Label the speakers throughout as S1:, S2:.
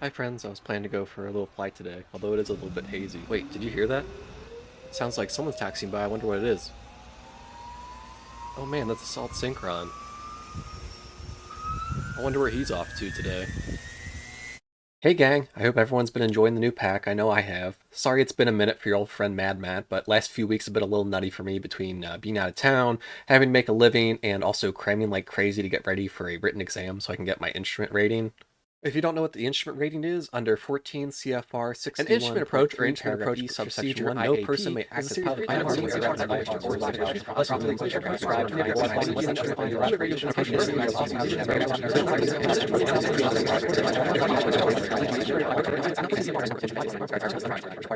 S1: Hi friends, I was planning to go for a little flight today, although it is a little bit hazy. Wait, did you hear that? It sounds like someone's taxiing by, I wonder what it is. Oh man, that's Assault Synchron. I wonder where he's off to today. Hey gang, I hope everyone's been enjoying the new pack, I know I have. Sorry it's been a minute for your old friend Mad Matt, but last few weeks have been a little nutty for me between being out of town, having to make a living, and also cramming like crazy to get ready for a written exam so I can get my instrument rating. If you don't know what the instrument rating is, under 14 CFR 61. An instrument approach or instrument approach subsection 1, no person may act as pilot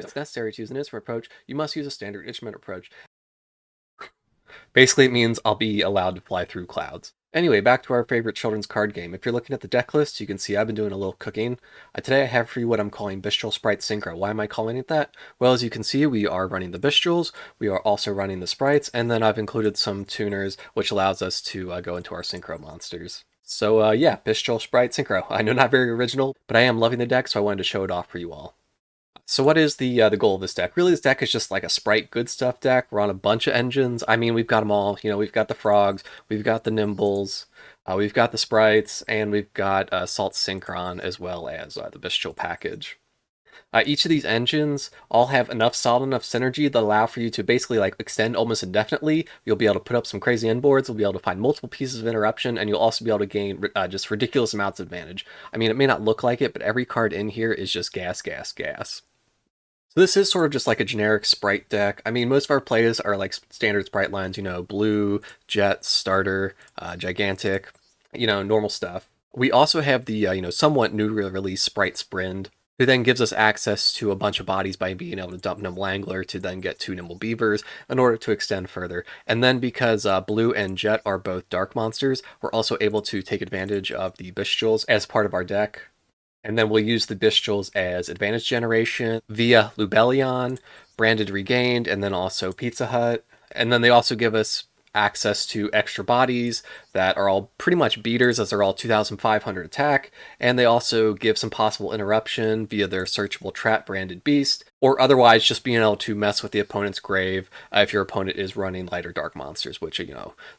S1: it's necessary to use an instrument approach, you must use a standard instrument approach. Basically, it means I'll be allowed to fly through clouds. Anyway, back to our favorite children's card game. If you're looking at the deck list, you can see I've been doing a little cooking. Today I have for you what I'm calling Bystial Spright Synchro. Why am I calling it that? Well, as you can see, we are running the Bystials, we are also running the Sprites, and then I've included some tuners, which allows us to go into our Synchro monsters. So yeah, Bystial Spright Synchro. I know not very original, but I am loving the deck, so I wanted to show it off for you all. So what is the goal of this deck? Really, this deck is just like a Sprite good stuff deck. We're on a bunch of engines. I mean, we've got them all. You know, we've got the Frogs, we've got the Nimbles, we've got the Sprites, and we've got Salt Synchron as well as the Bestial package. Each of these engines all have enough solid enough synergy that allow for you to basically like extend almost indefinitely. You'll be able to put up some crazy endboards. You'll be able to find multiple pieces of interruption, and you'll also be able to gain just ridiculous amounts of advantage. I mean, it may not look like it, but every card in here is just gas, gas, gas. So this is sort of just like a generic Sprite deck. I mean, most of our plays are like standard Sprite lines, you know, blue, jet, starter, gigantic, you know, normal stuff. We also have the, somewhat new release Spright Sprind, who then gives us access to a bunch of bodies by being able to dump Nimble Angler to then get two Nimble Beavers in order to extend further. And then because Blue and Jet are both dark monsters, we're also able to take advantage of the Bestials as part of our deck. And then we'll use the Bystials as advantage generation via Lubellion, Branded Regained, and then also Pizza Hut. And then they also give us access to extra bodies that are all pretty much beaters, as they're all 2,500 attack, and they also give some possible interruption via their searchable trap Branded Beast, or otherwise just being able to mess with the opponent's grave if your opponent is running light or dark monsters, which,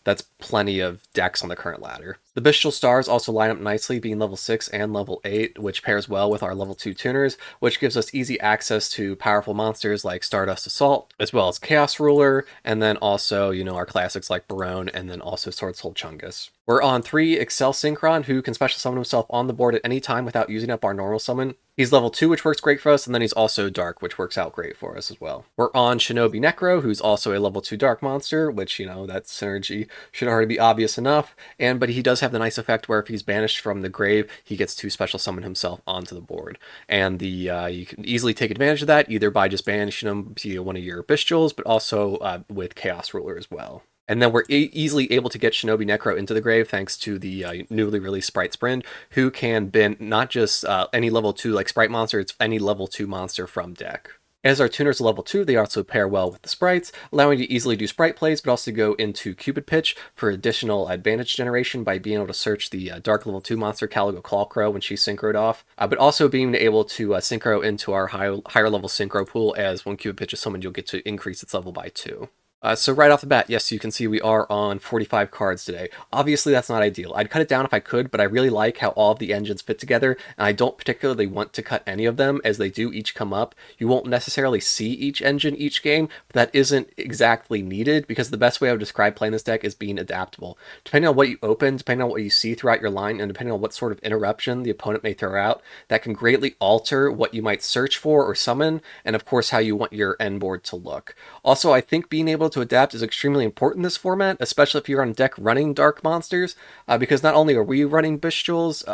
S1: that's plenty of decks on the current ladder. The Bestial Stars also line up nicely, being level 6 and level 8, which pairs well with our level 2 tuners, which gives us easy access to powerful monsters like Stardust Assault, as well as Chaos Ruler, and then also, our classics like Barone, and then also Sword Soul Chungus. We're on 3 Excel Synchron, who can special summon himself on the board at any time without using up our normal summon. He's level 2, which works great for us, and then he's also Dark, which works out great for us as well. We're on Shinobi Necro, who's also a level 2 Dark monster, which, that synergy should already be obvious enough, but he does have the nice effect where if he's banished from the grave, he gets to special summon himself onto the board. And you can easily take advantage of that, either by just banishing him to one of your Bystials, but also with Chaos Ruler as well. And then we're easily able to get Shinobi Necro into the grave thanks to the newly released Spright Sprind, who can bin not just any level 2 like Sprite monster, it's any level 2 monster from deck. As our tuners are level 2, they also pair well with the Sprites, allowing you to easily do Sprite plays, but also go into Cupid Pitch for additional advantage generation by being able to search the Dark level 2 monster Caligo Clawcrow when she's synchroed off, but also being able to synchro into our higher level synchro pool, as when Cupid Pitch is summoned, you'll get to increase its level by 2. So right off the bat, yes, you can see we are on 45 cards today. Obviously, that's not ideal. I'd cut it down if I could, but I really like how all of the engines fit together, and I don't particularly want to cut any of them, as they do each come up. You won't necessarily see each engine each game, but that isn't exactly needed, because the best way I would describe playing this deck is being adaptable. Depending on what you open, depending on what you see throughout your line, and depending on what sort of interruption the opponent may throw out, that can greatly alter what you might search for or summon, and of course how you want your end board to look. Also, I think being able to adapt is extremely important in this format, especially if you're on deck running dark monsters, because not only are we running Bystials,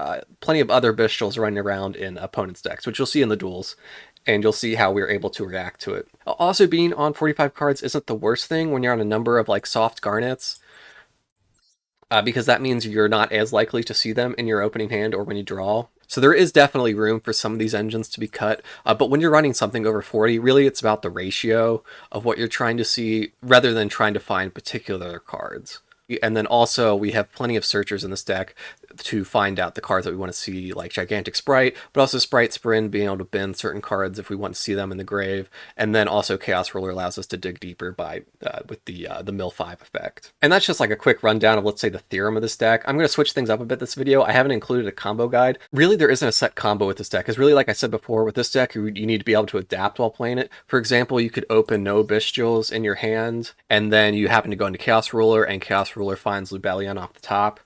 S1: plenty of other Bystials running around in opponents' decks, which you'll see in the duels, and you'll see how we're able to react to it. Also, being on 45 cards isn't the worst thing when you're on a number of like soft garnets, because that means you're not as likely to see them in your opening hand or when you draw. So there is definitely room for some of these engines to be cut, but when you're running something over 40, really it's about the ratio of what you're trying to see rather than trying to find particular cards. And then also we have plenty of searchers in this deck, to find out the cards that we want to see, like Gigantic Sprite, but also Spright Sprind, being able to bin certain cards if we want to see them in the grave, and then also Chaos Ruler allows us to dig deeper by with the Mill 5 effect. And that's just like a quick rundown of, let's say, the theorem of this deck. I'm going to switch things up a bit this video. I haven't included a combo guide. Really, there isn't a set combo with this deck, because really, like I said before, with this deck, you need to be able to adapt while playing it. For example, you could open no Bystials in your hand, and then you happen to go into Chaos Ruler, and Chaos Ruler finds Lubellion off the top.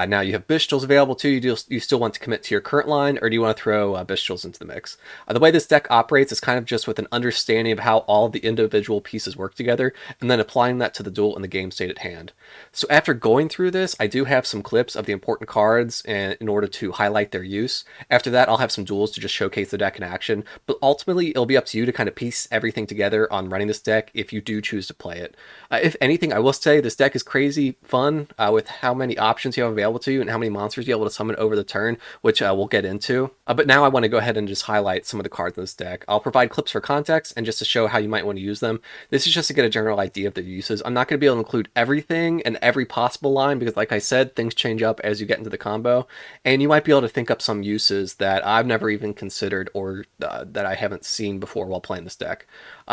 S1: Now you have Bystials available too. You still want to commit to your current line, or do you want to throw Bystials into the mix? The way this deck operates is kind of just with an understanding of how all of the individual pieces work together, and then applying that to the duel and the game state at hand. So after going through this, I do have some clips of the important cards in order to highlight their use. After that, I'll have some duels to just showcase the deck in action, but ultimately it'll be up to you to kind of piece everything together on running this deck if you do choose to play it. If anything, I will say this deck is crazy fun with how many options you have available to you and how many monsters you're able to summon over the turn, which we'll get into. But now I want to go ahead and just highlight some of the cards in this deck. I'll provide clips for context and just to show how you might want to use them. This is just to get a general idea of their uses. I'm not going to be able to include everything and every possible line because, like I said, things change up as you get into the combo, and you might be able to think up some uses that I've never even considered or that I haven't seen before while playing this deck.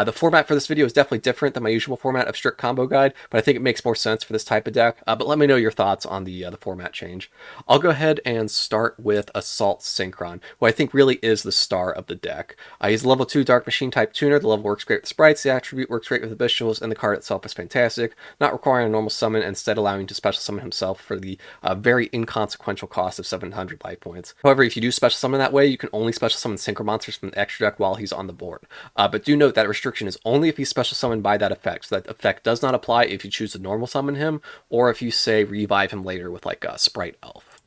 S1: The format for this video is definitely different than my usual format of strict combo guide, but I think it makes more sense for this type of deck. But let me know your thoughts on the format change. I'll go ahead and start with Assault Synchron, who I think really is the star of the deck. He's a level 2 Dark Machine type tuner. The level works great with sprites, the attribute works great with the Bystials, and the card itself is fantastic, not requiring a normal summon, instead allowing to special summon himself for the very inconsequential cost of 700 life points. However, if you do special summon that way, you can only special summon Synchro monsters from the extra deck while he's on the board. But do note that restriction is only if he's special summoned by that effect, so that effect does not apply if you choose to normal summon him, or if you, say, revive him later with like a Sprite Elf.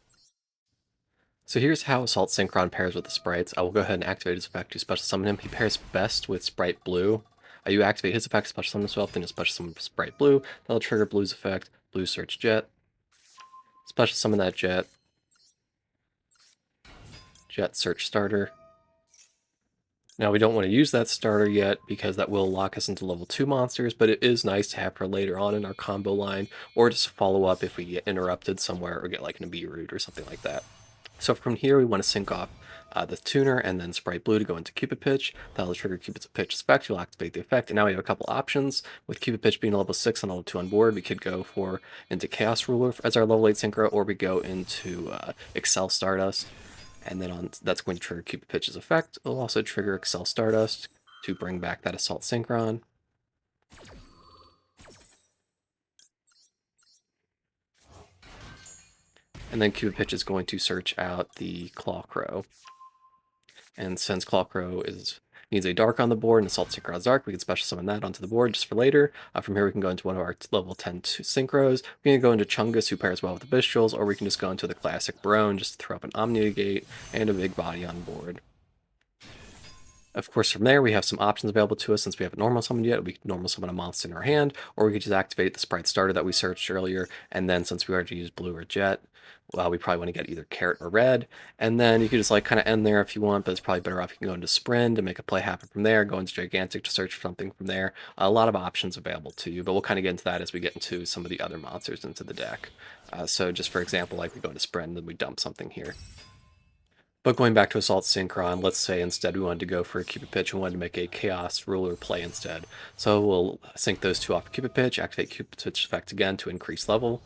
S1: So here's how Assault Synchron pairs with the sprites. I will go ahead and activate his effect to special summon him. He pairs best with Sprite Blue. You activate his effect to special summon himself, then you special summon Sprite Blue. That'll trigger Blue's effect, Blue Search Jet. Special summon that Jet. Jet Search Starter. Now we don't want to use that starter yet because that will lock us into level 2 monsters, but it is nice to have her later on in our combo line, or just follow up if we get interrupted somewhere or get like an Bee Root or something like that. So from here we want to sync off the tuner and then Sprite Blue to go into Cupid Pitch. That'll trigger Cupid Pitch's effect. You'll activate the effect, and now we have a couple options. With Cupid Pitch being a level 6 and level 2 on board, we could go into Chaos Ruler as our level 8 synchro, or we go into Excel Stardust. And then that's going to trigger Cupid Pitch's effect. It'll also trigger Excel Stardust to bring back that Assault Synchron. And then Cupid Pitch is going to search out the Clawcrow. And since Clawcrow needs a dark on the board and Assault Synchron's dark, we can special summon that onto the board just for later. From here we can go into one of our level 10 synchros. We can go into Chungus, who pairs well with the Bystials, or we can just go into the classic Barone just to throw up an Omni-Negate and a big body on board. Of course, from there we have some options available to us. Since we haven't normal summoned yet, we can normal summon a monster in our hand, or we could just activate the Sprite Starter that we searched earlier, and then since we already used Blue or Jet, we probably want to get either Carrot or Red, and then you could just like kind of end there if you want, but it's probably better off you can go into Sprind and make a play happen from there, go into Gigantic to search for something from there. A lot of options available to you, but we'll kind of get into that as we get into some of the other monsters into the deck. So just for example, like we go into Sprind and then we dump something here. But going back to Assault Synchron, let's say instead we wanted to go for a Cupid Pitch and wanted to make a Chaos Ruler play instead. So we'll sync those two off Cupid Pitch, activate Cupid Pitch effect again to increase level.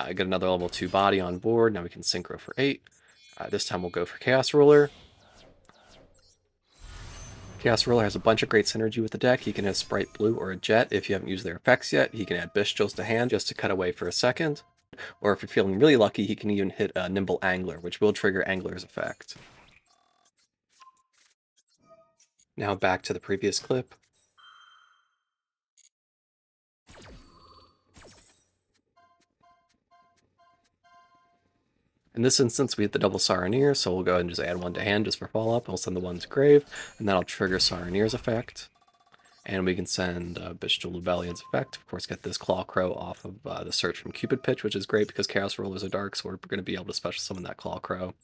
S1: Get another level 2 body on board. Now we can synchro for 8. This time we'll go for Chaos Ruler. Chaos Ruler has a bunch of great synergy with the deck. He can have Sprite Blue or a Jet if you haven't used their effects yet. He can add Bystials to hand just to cut away for a second. Or if you're feeling really lucky, he can even hit a Nimble Angler, which will trigger Angler's effect. Now back to the previous clip. In this instance, we hit the double Saronir, so we'll go ahead and just add one to hand just for follow-up. We'll send the one to grave, and that'll trigger Saronir's effect. And we can send Bystial Lubellion's effect. Of course, get this Clawcrow off of the search from Cupid Pitch, which is great because Chaos Rulers are dark, so we're going to be able to special summon that Clawcrow.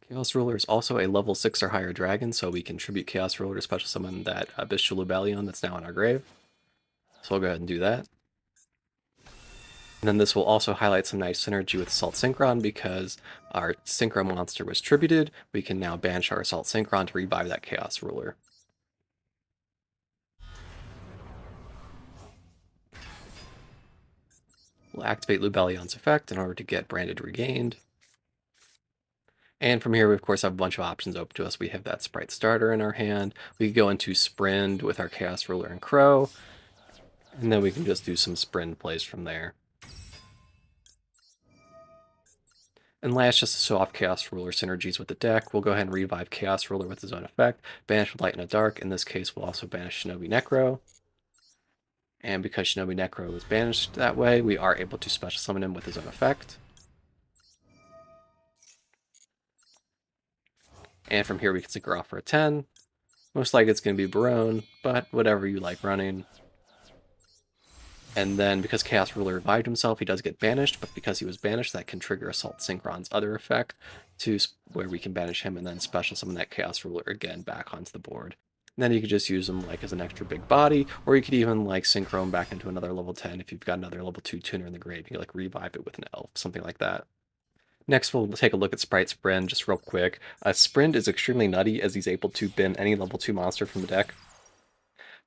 S1: Chaos Ruler is also a level 6 or higher dragon, so we can tribute Chaos Ruler to special summon that Bystial Lubellion that's now in our grave. So we'll go ahead and do that. And then this will also highlight some nice synergy with Assault Synchron because our Synchro monster was tributed. We can now banish our Assault Synchron to revive that Chaos Ruler. We'll activate Lubellion's effect in order to get Branded Regained. And from here, we of course have a bunch of options open to us. We have that Spright Starter in our hand. We can go into Sprind with our Chaos Ruler and Crow. And then we can just do some Sprind plays from there. And last, just to show off Chaos Ruler synergies with the deck, we'll go ahead and revive Chaos Ruler with his own effect. Banish with Light and a Dark. In this case, we'll also banish Shinobi Necro. And because Shinobi Necro was banished that way, we are able to special summon him with his own effect. And from here, we can Synchro off for a 10. Most likely it's going to be Barone, but whatever you like running. And then because Chaos Ruler revived himself, he does get banished, but because he was banished, that can trigger Assault Synchron's other effect, to where we can banish him and then special summon that Chaos Ruler again back onto the board. And then you could just use him like as an extra big body, or you could even like Synchro him back into another level 10 if you've got another level 2 tuner in the grave. You can like revive it with an elf, something like that. Next, we'll take a look at Spright Sprind, just real quick. Sprind is extremely nutty as he's able to bin any level 2 monster from the deck.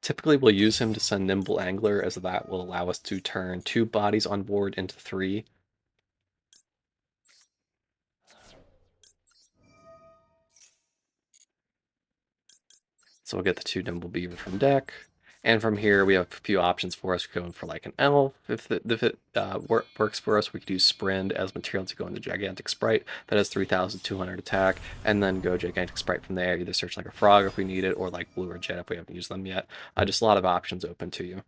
S1: Typically, we'll use him to send Nimble Angler, as that will allow us to turn 2 bodies on board into 3. So we'll get the 2 Nimble Beaver from deck. And from here, we have a few options for us going for like an elf. If it works for us, we could use Sprind as material to go into Gigantic Spright. That has 3,200 attack, and then go Gigantic Spright from there. Either search like a frog if we need it, or like blue or jet if we haven't used them yet. Just a lot of options open to you.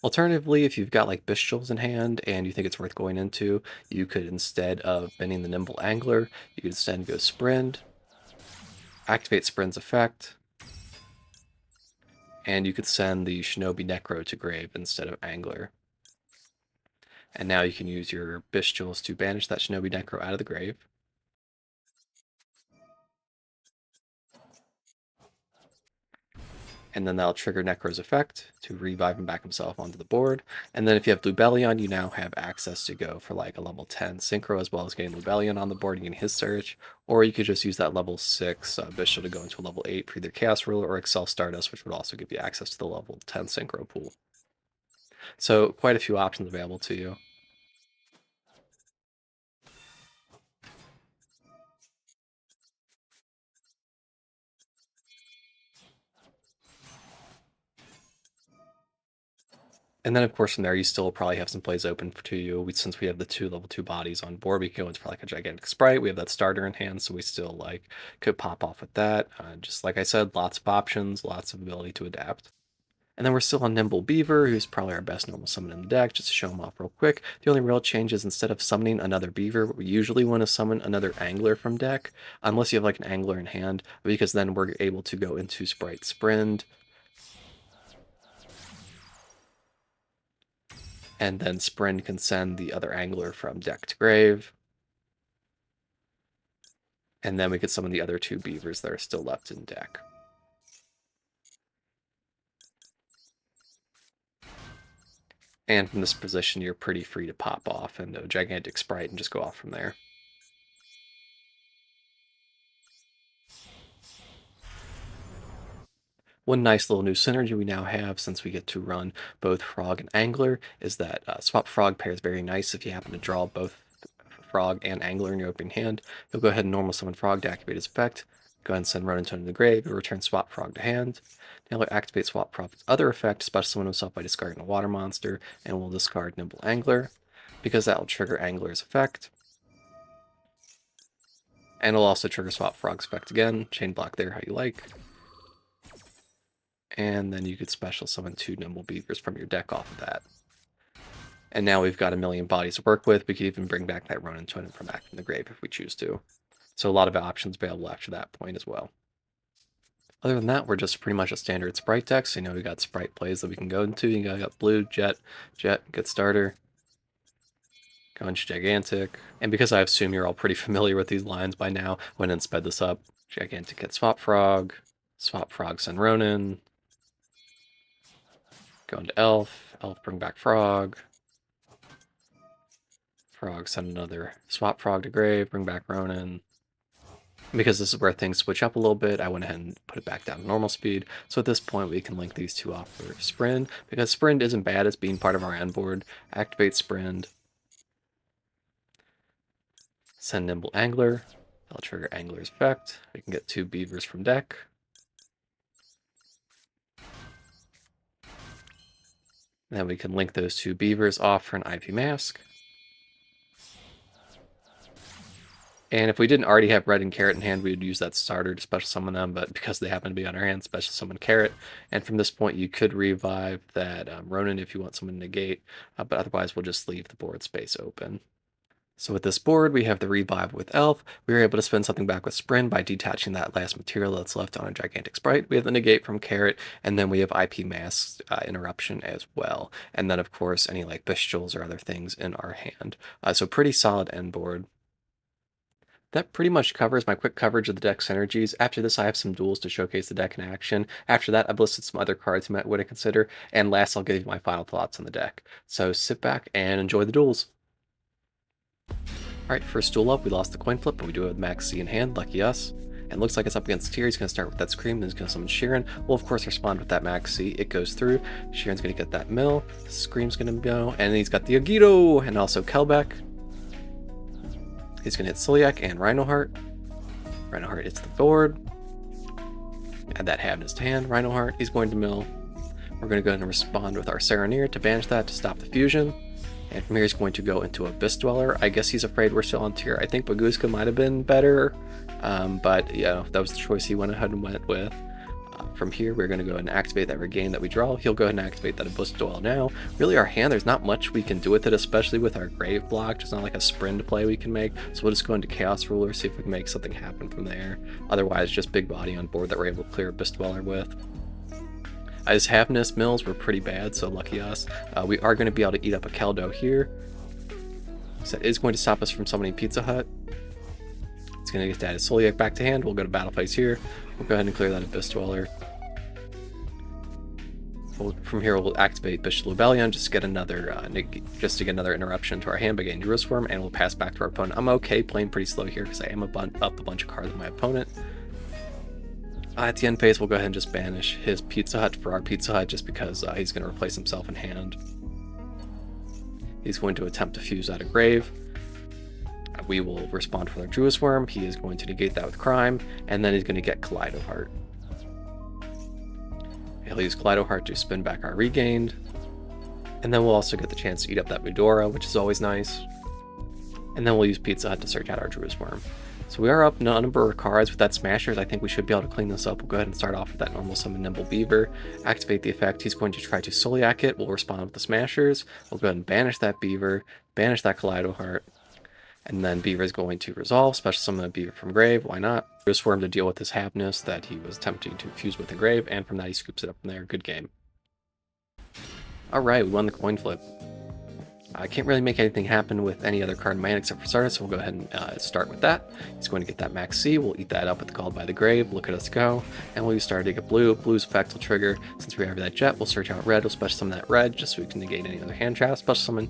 S1: Alternatively, if you've got like Bystials in hand and you think it's worth going into, you could, instead of bending the Nimble Angler, you could instead go Sprind, activate Sprind's effect, and you could send the Shinobi Necro to grave instead of Angler. And now you can use your Bystials to banish that Shinobi Necro out of the grave. And then that'll trigger Necro's effect to revive him back himself onto the board. And then if you have Lubellion, you now have access to go for like a level 10 Synchro, as well as getting Lubellion on the board and getting his search. Or you could just use that level 6 Bystial to go into a level 8 for either Chaos Ruler or Excel Stardust, which would also give you access to the level 10 Synchro pool. So quite a few options available to you. And then, of course, from there, you still probably have some plays open to you. Since we have the 2 level 2 bodies on board, we can go into for like a Gigantic Spright. We have that starter in hand, so we still like could pop off with that. Just like I said, lots of options, lots of ability to adapt. And then we're still on Nimble Beaver, who's probably our best normal summon in the deck, just to show him off real quick. The only real change is instead of summoning another Beaver, we usually want to summon another Angler from deck, unless you have like an Angler in hand, because then we're able to go into Spright Sprind, and then Sprind can send the other Angler from deck to grave. And then we could summon the other 2 Beavers that are still left in deck. And from this position, you're pretty free to pop off into a Gigantic Spright and just go off from there. One nice little new synergy we now have, since we get to run both Frog and Angler, is that Swap Frog pairs very nice if you happen to draw both Frog and Angler in your opening hand. You'll go ahead and normal summon Frog to activate his effect. Go ahead and send Ronin into the grave. You'll return Swap Frog to hand. Now we'll activate Swap Frog's other effect, special summon himself by discarding a water monster, and we'll discard Nimble Angler, because that will trigger Angler's effect. And it'll also trigger Swap Frog's effect again. Chain block there how you like. And then you could special summon 2 Nimble Beavers from your deck off of that. And now we've got a million bodies to work with. We could even bring back that Ronin Totem from back from the grave if we choose to. So a lot of options available after that point as well. Other than that, we're just pretty much a standard Spright deck. So we got Spright plays that we can go into. You got blue, jet, good starter. Go into Gigantic. And because I assume you're all pretty familiar with these lines by now, I went and sped this up. Gigantic get Swap Frog, send Ronin. Go into Elf, Elf bring back Frog. Frog, send another swap frog to grave, bring back Ronin. Because this is where things switch up a little bit, I went ahead and put it back down to normal speed. So at this point, we can link these two off for Sprind, because Sprind isn't bad as being part of our end board. Activate Sprind. Send Nimble Angler. That'll trigger Angler's effect. We can get 2 beavers from deck. Then we can link those 2 beavers off for an IP mask. And if we didn't already have red and carrot in hand, we would use that starter to special summon them, but because they happen to be on our hand, special summon carrot. And from this point, you could revive that Ronin if you want someone to negate, but otherwise we'll just leave the board space open. So with this board, we have the revive with Elf. We were able to spin something back with Sprind by detaching that last material that's left on a gigantic sprite. We have the negate from carrot, and then we have IP mask interruption as well. And then of course, any like Bystials or other things in our hand. So pretty solid end board. That pretty much covers my quick coverage of the deck synergies. After this, I have some duels to showcase the deck in action. After that, I've listed some other cards you might want to consider. And last, I'll give you my final thoughts on the deck. So sit back and enjoy the duels. Alright, first duel up, we lost the coin flip, but we do have Max C in hand, lucky us. And looks like it's up against Tyr. He's going to start with that Scream, then he's going to summon Sheeran. We'll of course respond with that Max C. It goes through. Sheeran's going to get that mill. Scream's going to go. And then he's got the yugioh and also Kelbeck. He's going to hit Celiac and Rhinoheart. Rhinoheart hits the board. Add that Have in his hand. Rhinoheart, he's going to mill. We're going to go ahead and respond with our Sereneer to banish that to stop the fusion. And from here he's going to go into Abyss Dweller. I guess he's afraid we're still on Tyr. I think Baguska might have been better. But yeah, that was the choice he went ahead and went with. From here, we're going to go ahead and activate that Regain that we draw. He'll go ahead and activate that Abyss Duel now. Really, our hand, there's not much we can do with it, especially with our Grave block. There's not like a Sprind play we can make. So we'll just go into Chaos Ruler, see if we can make something happen from there. Otherwise, just big body on board that we're able to clear Abyss Dweller with. His Happiness mills were pretty bad, so lucky us. We are going to be able to eat up a Keldo here. So that is going to stop us from summoning Pizza Hut. It's going to get that Celiac back to hand. We'll go to Battle Phase here. We'll go ahead and clear that Abyss Dweller. From here, we'll activate Bystial Rebellion just to get another interruption to our hand by getting Jerusalem, and we'll pass back to our opponent. I'm okay playing pretty slow here because I am up a bunch of cards with my opponent. At the end phase, we'll go ahead and just banish his Pizza Hut for our Pizza Hut just because he's going to replace himself in hand. He's going to attempt to fuse out a grave. We will respond with our Druid's Worm. He is going to negate that with Crime, and then he's going to get Kaleido Heart. He'll use Kaleido Heart to spin back our Regained, and then we'll also get the chance to eat up that Medora, which is always nice. And then we'll use Pizza Hut to search out our Druid's Worm. So we are up a number of cards with that Smashers. I think we should be able to clean this up. We'll go ahead and start off with that normal summon Nimble Beaver. Activate the effect. He's going to try to Celiac it. We'll respond with the Smashers. We'll go ahead and banish that Beaver, banish that Kaleido Heart, and then Beaver is going to resolve, special summon a Beaver from Grave, why not? Just for him to deal with his Happiness that he was attempting to fuse with the Grave, and from that he scoops it up from there. Good game. Alright, we won the coin flip. I can't really make anything happen with any other card in my hand except for Stardust, so we'll go ahead and start with that. He's going to get that Max C, we'll eat that up with the Called by the Grave, look at us go, and we'll use Star to get blue. Blue's effect will trigger, since we have that Jet, we'll search out red, we'll special summon that red, just so we can negate any other hand traps, special summon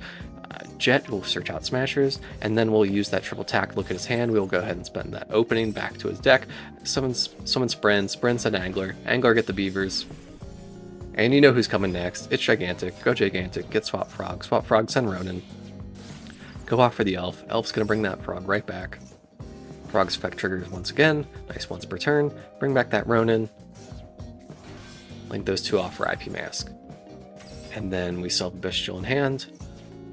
S1: Jet, we'll search out Smashers, and then we'll use that triple attack, look at his hand, we'll go ahead and spend that opening back to his deck, summon Sprind, Sprind send Angler, Angler get the Beavers, and you know who's coming next, it's Gigantic, go Gigantic, get Swap Frog, send Ronin. Go off for the Elf. Elf's going to bring that Frog right back. Frog's effect triggers once again. Nice once per turn. Bring back that Ronin. Link those two off for IP Mask. And then we still have Bystial in hand.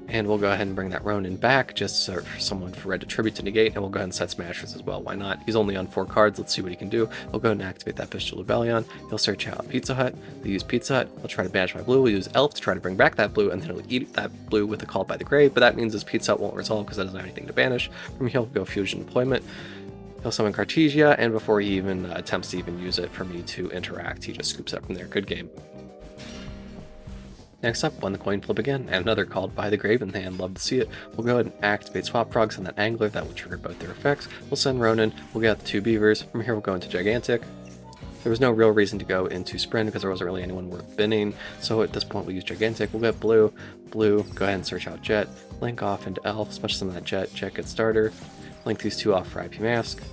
S1: And we'll go ahead and bring that Ronin back just so for someone for red to tribute to negate. And we'll go ahead and set Smashers as well. Why not? He's only on 4 cards. Let's see what he can do. We'll go ahead and activate that Bystial Rebellion. He'll search out Pizza Hut. We'll use Pizza Hut. He'll try to banish my blue. We'll use Elf to try to bring back that blue. And then he'll eat that blue with the Called by the Grave. But that means his Pizza Hut won't resolve because that doesn't have anything to banish. From here, he'll go Fusion Deployment. He'll summon Cartesia. And before he even attempts to even use it for me to interact, he just scoops up from there. Good game. Next up, won the coin flip again, and another Called by the Grave in the hand, love to see it. We'll go ahead and activate Swap Frogs and that Angler, that will trigger both their effects. We'll send Ronin, we'll get the 2 Beavers. From here we'll go into Gigantic. There was no real reason to go into Sprint because there wasn't really anyone worth binning, so at this point we'll use Gigantic. We'll get Blue, go ahead and search out Jet, link off into Elf, especially some of that Jet gets starter, link these two off for IP Mask,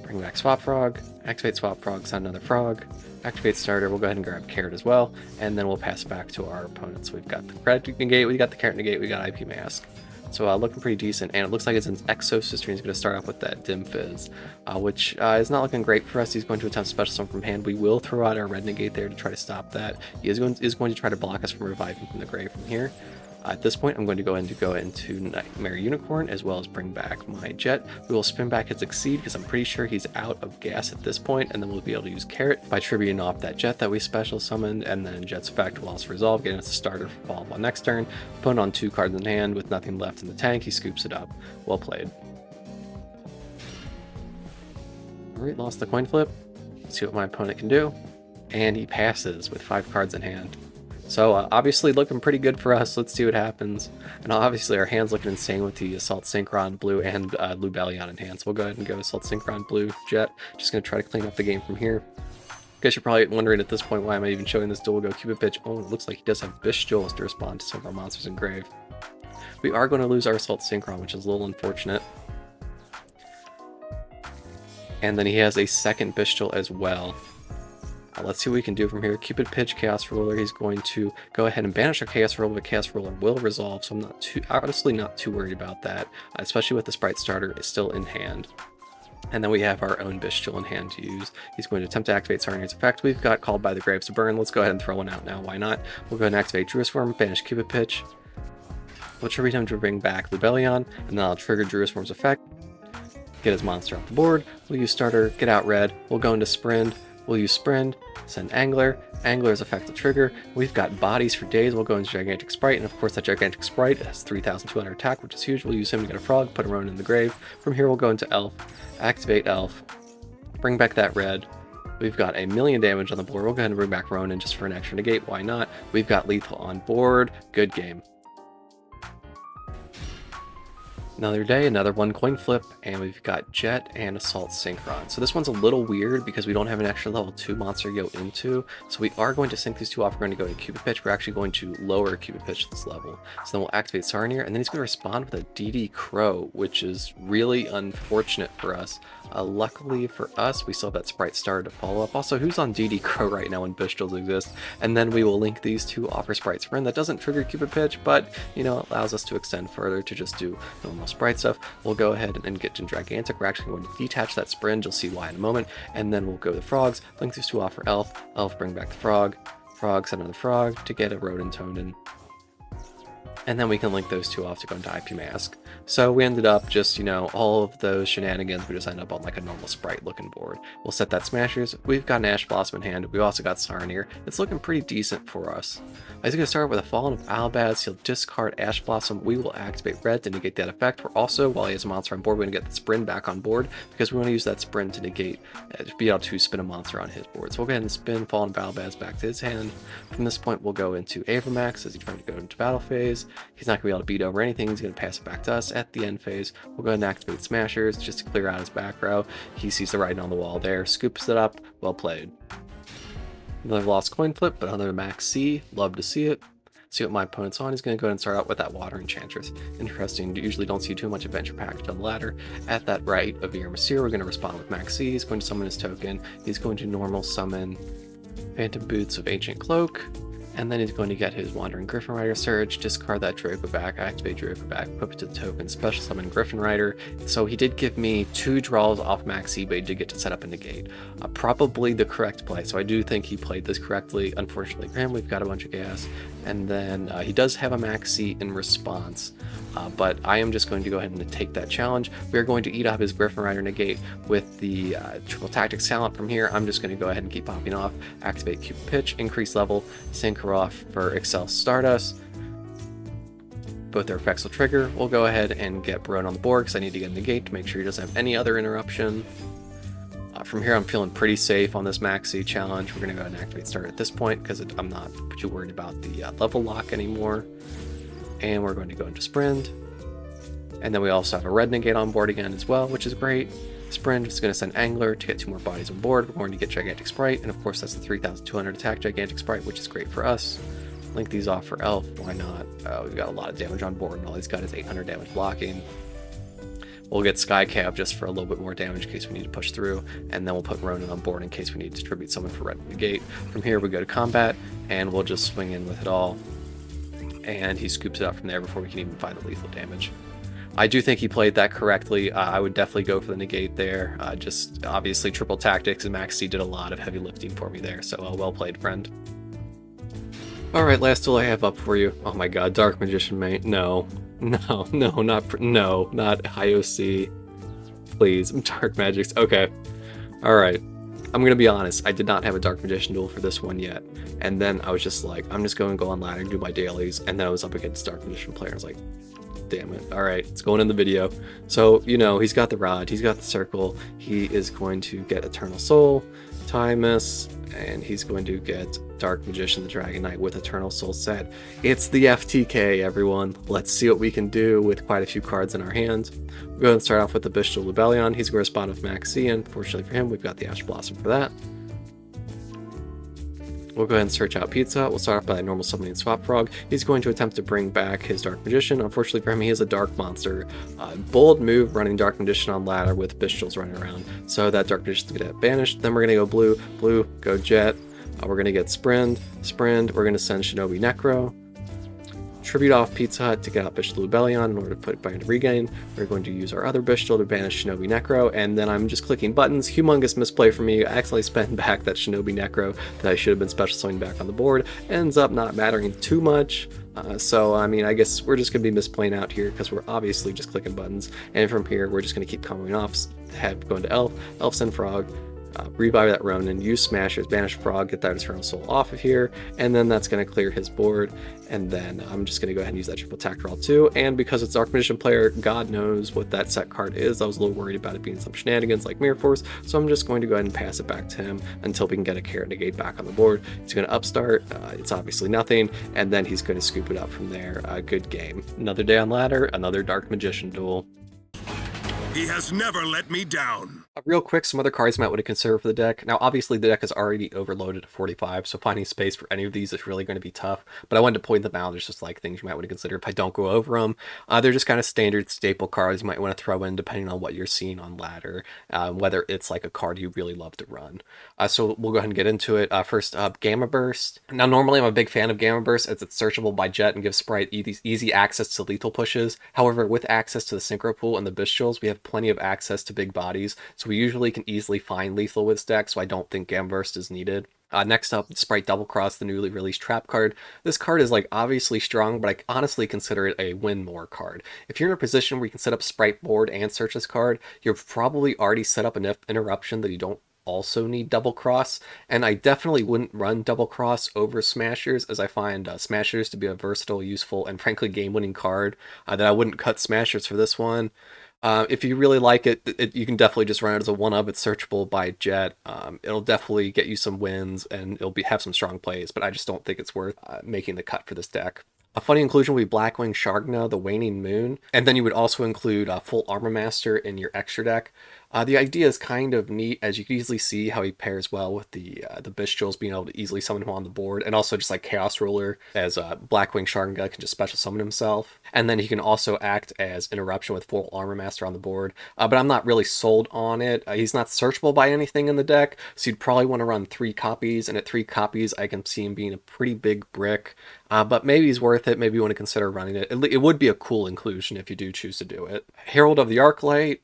S1: bring back Swap Frog, activate Swap Frog, send another Frog, activate starter, we'll go ahead and grab Carrot as well, and then we'll pass it back to our opponents. We've got the Credit Negate, we got the Carrot Negate, we got IP Mask. So looking pretty decent, and it looks like it's an Exosister. He's going to start off with that Dim Fizz, which is not looking great for us. He's going to attempt Special Summon from hand. We will throw out our Red Negate there to try to stop that. He is going to try to block us from reviving from the grave from here. At this point, I'm going to go into Nightmare Unicorn, as well as bring back my Jet. We will spin back his Exceed, because I'm pretty sure he's out of gas at this point, and then we'll be able to use Carrot by tributing off that Jet that we special summoned, and then Jet's effect will also resolve, getting us a starter for follow-up on next turn. Opponent on 2 cards in hand with nothing left in the tank, he scoops it up. Well played. Alright, lost the coin flip. Let's see what my opponent can do. And he passes with 5 cards in hand. So obviously looking pretty good for us. Let's see what happens. And obviously our hand's looking insane with the Assault Synchron Blue and Lubellion in hand. So we'll go ahead and go Assault Synchron Blue Jet. Just going to try to clean up the game from here. Guess you're probably wondering at this point, why am I even showing this Duel Go Cupid Pitch? Oh, it looks like he does have Bystials to respond to some of our monsters in grave. We are going to lose our Assault Synchron, which is a little unfortunate. And then he has a second Bystial as well. Let's see what we can do from here. Cupid Pitch, Chaos Ruler. He's going to go ahead and banish our Chaos Ruler, but Chaos Ruler will resolve, so I'm honestly not too worried about that, especially with the Sprite starter is still in hand. And then we have our own Bystial in hand to use. He's going to attempt to activate Sarnier's effect. We've got Called by the Graves to burn. Let's go ahead and throw one out now. Why not? We'll go ahead and activate Druid Swarm, banish Cupid Pitch. We'll tribute him to bring back Lubellion, and then I'll trigger Druid Swarm's effect. Get his monster off the board. We'll use starter, get out red. We'll go into Sprind. We'll use Sprind, send Angler. Angler's effect will trigger. We've got bodies for days. We'll go into Gigantic Spright, and of course that Gigantic Spright has 3,200 attack, which is huge. We'll use him to get a frog, put a Ronin in the grave. From here we'll go into Elf, activate Elf, bring back that red. We've got a million damage on the board. We'll go ahead and bring back Ronin just for an extra negate. Why not? We've got lethal on board. Good game. Another day, another 1 coin flip, and we've got Jet and Assault Synchron. So this one's a little weird because we don't have an extra level 2 monster to go into. So we are going to sync these two off. We're going to go to Cupid Pitch. We're actually going to lower Cupid Pitch this level. So then we'll activate Sarnier, and then he's going to respond with a DD Crow, which is really unfortunate for us. Luckily for us, we still have that Sprite starter to follow up. Also, who's on DD Crow right now when Bystials exist? And then we will link these two, offer Spright Sprind. That doesn't trigger Cupid Pitch, but, you know, it allows us to extend further to just do normal Sprite stuff. We'll go ahead and get to Gigantic. We're actually going to detach that Sprind. You'll see why in a moment. And then we'll go to Frogs, link these two, offer Elf. Elf, bring back the Frog. Frog, send another Frog to get a Rodent Tonin. And then we can link those two off to go into IP Mask. So we ended up just, you know, all of those shenanigans, we just end up on like a normal Sprite looking board. We'll set that Smashers. We've got an Ash Blossom in hand. We've also got Sarnier. It's looking pretty decent for us. He's going to start with a Fallen of Albaz. He'll discard Ash Blossom. We will activate Red to negate that effect. We're also, while he has a monster on board, we're going to get the Sprint back on board because we want to use that Sprint to negate, to be able to spin a monster on his board. So we'll go ahead and spin Fallen of Albaz back to his hand. From this point, we'll go into Avermax as he tries to go into battle phase. He's not going to be able to beat over anything. He's going to pass it back to us at the end phase. We'll go ahead and activate Smashers just to clear out his back row. He sees the writing on the wall there, scoops it up. Well played. Another lost coin flip, but another Max C. Love to see it. See what my opponent's on. He's going to go ahead and start out with that Water Enchantress. Interesting. You usually don't see too much adventure package on the ladder. At that right of Irmaseer, we're going to respond with Max C. He's going to summon his token. He's going to normal summon Phantom Boots of Ancient Cloak. And then he's going to get his Wandering Griffin Rider Surge, discard that Draco back, activate Draco back, put it to the token, special summon Griffin Rider. So he did give me 2 draws off Max C, but he did get to set up a negate. Probably the correct play, so I do think he played this correctly. Unfortunately for him, we've got a bunch of gas. And then he does have a Max C in response, but I am just going to go ahead and take that challenge. We're going to eat up his Griffin Rider negate with the Triple Tactics talent from here. I'm just going to go ahead and keep popping off, activate Cupid Pitch, increase level, sync off for Excel Stardust. Both their effects will trigger. We'll go ahead and get Barone on the board because I need to get a negate to make sure he doesn't have any other interruption. From here, I'm feeling pretty safe on this Maxi challenge. We're going to go ahead and activate Start at this point because I'm not too worried about the level lock anymore. And we're going to go into Sprint. And then we also have a red negate on board again as well, which is great. Sprind is going to send Angler to get 2 more bodies on board. We're going to get Gigantic Sprite, and of course that's the 3,200 attack Gigantic Sprite, which is great for us. Link these off for Elf, why not? We've got a lot of damage on board, and all he's got is 800 damage blocking. We'll get Skycab just for a little bit more damage in case we need to push through, and then we'll put Ronin on board in case we need to distribute someone for Red Negate. From here we go to combat, and we'll just swing in with it all, and he scoops it out from there before we can even find the lethal damage. I do think he played that correctly. I would definitely go for the negate there. Just obviously triple tactics, and Max C did a lot of heavy lifting for me there, so well played, friend. Alright, last tool I have up for you. Oh my god, Dark Magician, mate. No, not IOC. Please, Dark Magics. Okay. Alright. I'm gonna be honest, I did not have a Dark Magician duel for this one yet. And then I was just like, I'm just going to go on ladder and do my dailies, and then I was up against Dark Magician player. I was like, damn it. Alright, it's going in the video. So, you know, he's got the rod, he's got the circle, he is going to get Eternal Soul, Timus, and he's going to get Dark Magician the Dragon Knight with Eternal Soul set. It's the FTK, everyone. Let's see what we can do with quite a few cards in our hand. We'll go ahead and start off with the Bystial Rebellion. He's going to respond with Max C, and fortunately for him, we've got the Ash Blossom for that. We'll go ahead and search out Pizza. We'll start off by normal summoning Swap Frog. He's going to attempt to bring back his Dark Magician. Unfortunately for him, he is a Dark Monster. Bold move running Dark Magician on ladder with Bystials running around. So that Dark Magician's going to get banished. Then we're going to go blue, go Jet. We're going to get Sprind. We're going to send Shinobi Necro. Tribute off Pizza Hut to get out Bystial Rebellion in order to put it back into regain. We're going to use our other Bystial to banish Shinobi Necro, and then I'm just clicking buttons. Humongous misplay for me. I accidentally spent back that Shinobi Necro that I should have been special summoning back on the board. Ends up not mattering too much. So, I mean, I guess we're just going to be misplaying out here because we're obviously just clicking buttons. And from here, we're just going to keep coming off. Have going to Elf send Frog. Revive that Ronin, use Smashers, banish Frog, get that Eternal Soul off of here, and then that's going to clear his board, and then I'm just going to go ahead and use that triple attack roll too, and because it's Dark Magician player, God knows what that set card is. I was a little worried about it being some shenanigans like Mirror Force, so I'm just going to go ahead and pass it back to him until we can get a Carrot Negate back on the board. He's going to upstart, it's obviously nothing, and then he's going to scoop it up from there. Good game. Another day on ladder, another Dark Magician duel.
S2: He has never let me down.
S1: Real quick, some other cards you might want to consider for the deck. Now, obviously, the deck is already overloaded at 45, so finding space for any of these is really going to be tough. But I wanted to point them out. There's just like things you might want to consider if I don't go over them. They're just kind of standard staple cards you might want to throw in depending on what you're seeing on ladder, whether it's like a card you really love to run. So we'll go ahead and get into it. First up, Gamma Burst. Now, normally I'm a big fan of Gamma Burst as it's searchable by Jet and gives Spright easy access to lethal pushes. However, with access to the Synchro pool and the Bystials, we have plenty of access to big bodies, so we usually can easily find lethal with deck, so I don't think Gamma Burst is needed. Next up, Spright Double Cross, the newly released trap card. This card is like obviously strong, but I honestly consider it a win more card. If you're in a position where you can set up Spright board and search this card, you're probably already set up enough interruption that you don't also need Double Cross, and I definitely wouldn't run Double Cross over Smashers, as I find Smashers to be a versatile, useful, and frankly game-winning card, that I wouldn't cut Smashers for this one. If you really like it, you can definitely just run it as a one-of. It's searchable by Jet. It'll definitely get you some wins, and it'll have some strong plays, but I just don't think it's worth making the cut for this deck. A funny inclusion would be Blackwing Shargna, the Waning Moon, and then you would also include Full Armor Master in your extra deck. The idea is kind of neat, as you can easily see how he pairs well with the Bystials being able to easily summon him on the board, and also just like Chaos Ruler, as Blackwing Shargna can just special summon himself. And then he can also act as Interruption with Full Armor Master on the board, but I'm not really sold on it. He's not searchable by anything in the deck, so you'd probably want to run 3 copies, and at 3 copies I can see him being a pretty big brick, but maybe he's worth it. Maybe you want to consider running it. It would be a cool inclusion if you do choose to do it. Herald of the Arclight,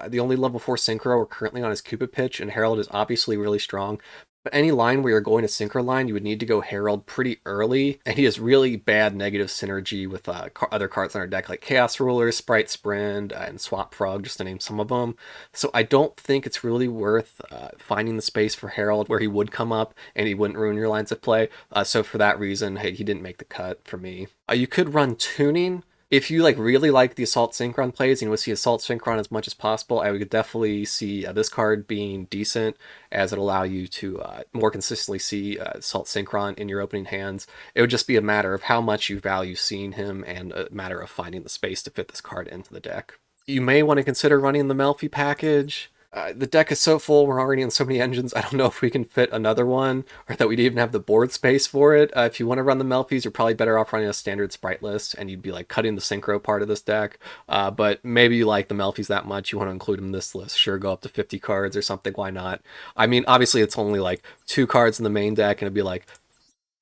S1: the only level 4 Synchro we're currently on is Cupid Pitch, and Herald is obviously really strong. But any line where you're going to Synchro line, you would need to go Herald pretty early, and he has really bad negative synergy with other cards on our deck, like Chaos Ruler, Spright Sprind, and Swap Frog, just to name some of them. So I don't think it's really worth finding the space for Herald where he would come up, and he wouldn't ruin your lines of play. So for that reason, hey, he didn't make the cut for me. You could run Tuning. If you really like the Assault Synchron plays and you want to see Assault Synchron as much as possible, I would definitely see this card being decent, as it allow you to more consistently see Assault Synchron in your opening hands. It would just be a matter of how much you value seeing him and a matter of finding the space to fit this card into the deck. You may want to consider running the Melfi package. The deck is so full, we're already in so many engines, I don't know if we can fit another one, or that we'd even have the board space for it. If you want to run the Melfies, you're probably better off running a standard Sprite list, and you'd be like cutting the Synchro part of this deck. But maybe you like the Melfies that much, you want to include them in this list. Sure, go up to 50 cards or something, why not? I mean, obviously it's only like 2 cards in the main deck, and it'd be like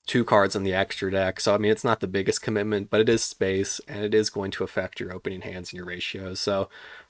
S1: 2 cards in the extra deck. So, I mean, it's not the biggest commitment, but it is space, and it is going to affect your opening hands and your ratios. So,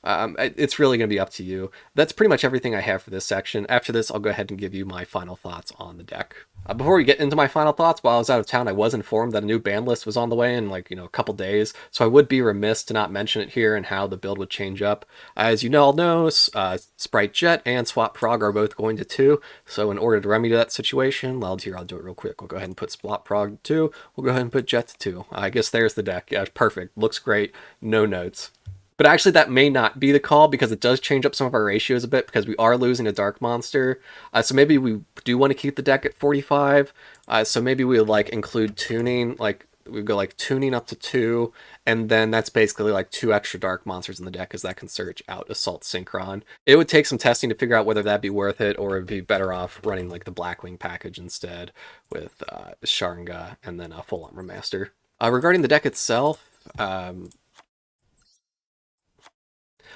S1: it's really going to be up to you. That's pretty much everything I have for this section. After this, I'll go ahead and give you my final thoughts on the deck. Before we get into my final thoughts, while I was out of town, I was informed that a new ban list was on the way in like, a couple days. So I would be remiss to not mention it here and how the build would change up. As you all know, Sprite Jet and Swap Prog are both going to 2. So in order to remedy that situation, well, here, I'll do it real quick. We'll go ahead and put Swap Prog to 2. We'll go ahead and put Jet to 2. I guess there's the deck. Yeah, perfect. Looks great. No notes. But actually, that may not be the call because it does change up some of our ratios a bit because we are losing a Dark Monster. So maybe we do want to keep the deck at 45. So maybe we would like include tuning, like we go like tuning up to 2, and then that's basically like 2 extra Dark Monsters in the deck because that can search out Assault Synchron. It would take some testing to figure out whether that'd be worth it or it'd be better off running like the Blackwing package instead with Sharinga and then a Full Armor Master. Regarding the deck itself,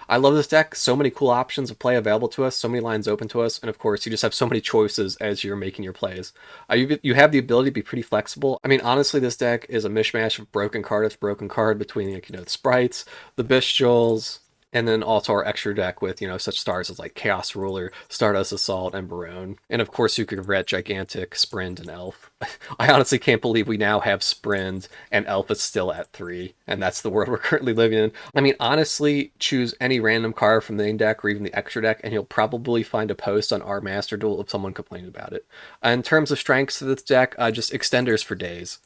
S1: I love this deck. So many cool options of play available to us, so many lines open to us, and of course, you just have so many choices as you're making your plays. You have the ability to be pretty flexible. I mean, honestly, this deck is a mishmash of broken card after broken card between the sprites, the Bystials, and then also our extra deck with, such stars as like Chaos Ruler, Stardust Assault, and Barone. And of course, you could ret Gigantic, Sprind, and Elf. I honestly can't believe we now have Sprind and Elf is still at 3, and that's the world we're currently living in. I mean, honestly, choose any random card from the main deck or even the extra deck, and you'll probably find a post on our Master Duel of someone complaining about it. In terms of strengths of this deck, just extenders for days.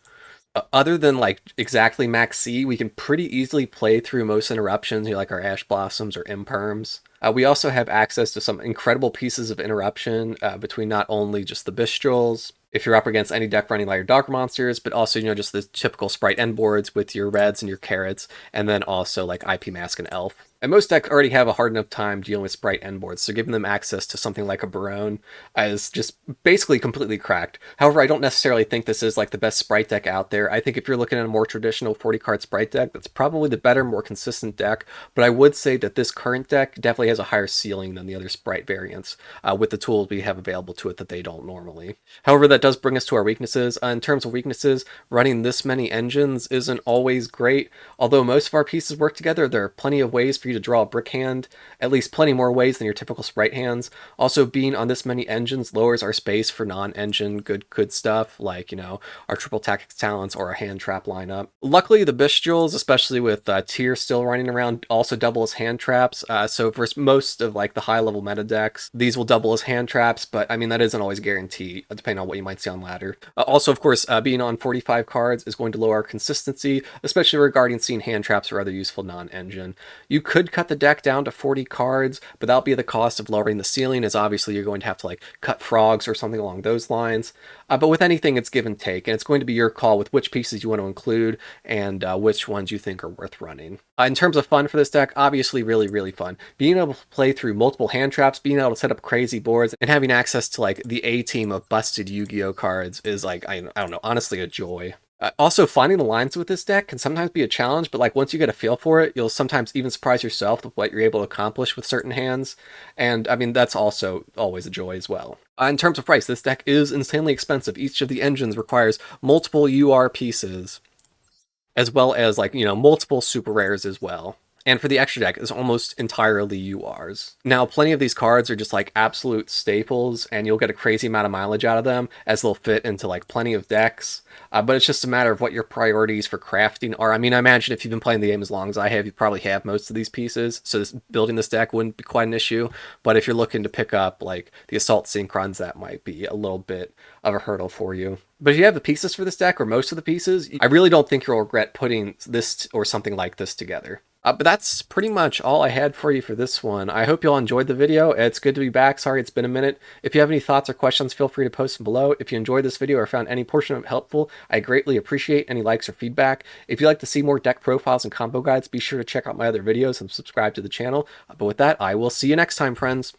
S1: Other than like exactly max C, we can pretty easily play through most interruptions, like our Ash Blossoms or Imperms. We also have access to some incredible pieces of interruption between not only just the Bystials, if you're up against any deck running like your Dark Monsters, but also, just the typical Sprite end boards with your Reds and your Carrots, and then also like IP Mask and Elf. And most decks already have a hard enough time dealing with Sprite end boards, so giving them access to something like a Barone is just basically completely cracked. However, I don't necessarily think this is like the best Sprite deck out there. I think if you're looking at a more traditional 40-card Sprite deck, that's probably the better, more consistent deck, but I would say that this current deck definitely has a higher ceiling than the other Sprite variants, with the tools we have available to it that they don't normally. However, that does bring us to our weaknesses. In terms of weaknesses, running this many engines isn't always great. Although most of our pieces work together, there are plenty of ways for you to draw a brick hand, at least plenty more ways than your typical Sprite hands. Also, being on this many engines lowers our space for non-engine good stuff, like, our triple tactics talents or a hand trap lineup. Luckily, the Bystials, especially with Tyr still running around, also double as hand traps. So for most of like the high-level meta decks, these will double as hand traps, but I mean, that isn't always guaranteed, depending on what you might see on ladder. Also, of course, being on 45 cards is going to lower our consistency, especially regarding seeing hand traps or other useful non-engine. You could cut the deck down to 40 cards, but that'll be at the cost of lowering the ceiling, as obviously you're going to have to like cut frogs or something along those lines. But with anything, it's give and take, and it's going to be your call with which pieces you want to include and which ones you think are worth running. In terms of fun for this deck, obviously really, really fun. Being able to play through multiple hand traps, being able to set up crazy boards, and having access to like the A-team of busted Yu-Gi-Oh cards is like, I don't know, honestly a joy. Also, finding the lines with this deck can sometimes be a challenge, but like once you get a feel for it, you'll sometimes even surprise yourself with what you're able to accomplish with certain hands. And I mean, that's also always a joy as well. In terms of price, this deck is insanely expensive. Each of the engines requires multiple UR pieces, as well as like, multiple super rares as well. And for the extra deck, it's almost entirely URs. Now, plenty of these cards are just like absolute staples, and you'll get a crazy amount of mileage out of them, as they'll fit into like plenty of decks. But it's just a matter of what your priorities for crafting are. I mean, I imagine if you've been playing the game as long as I have, you probably have most of these pieces, so building this deck wouldn't be quite an issue. But if you're looking to pick up like the Assault Synchrons, that might be a little bit of a hurdle for you. But if you have the pieces for this deck, or most of the pieces, I really don't think you'll regret putting this or something like this together. But that's pretty much all I had for you for this one. I hope you all enjoyed the video. It's good to be back. Sorry it's been a minute. If you have any thoughts or questions, feel free to post them below. If you enjoyed this video or found any portion of it helpful, I greatly appreciate any likes or feedback. If you'd like to see more deck profiles and combo guides, be sure to check out my other videos and subscribe to the channel. But with that, I will see you next time, friends.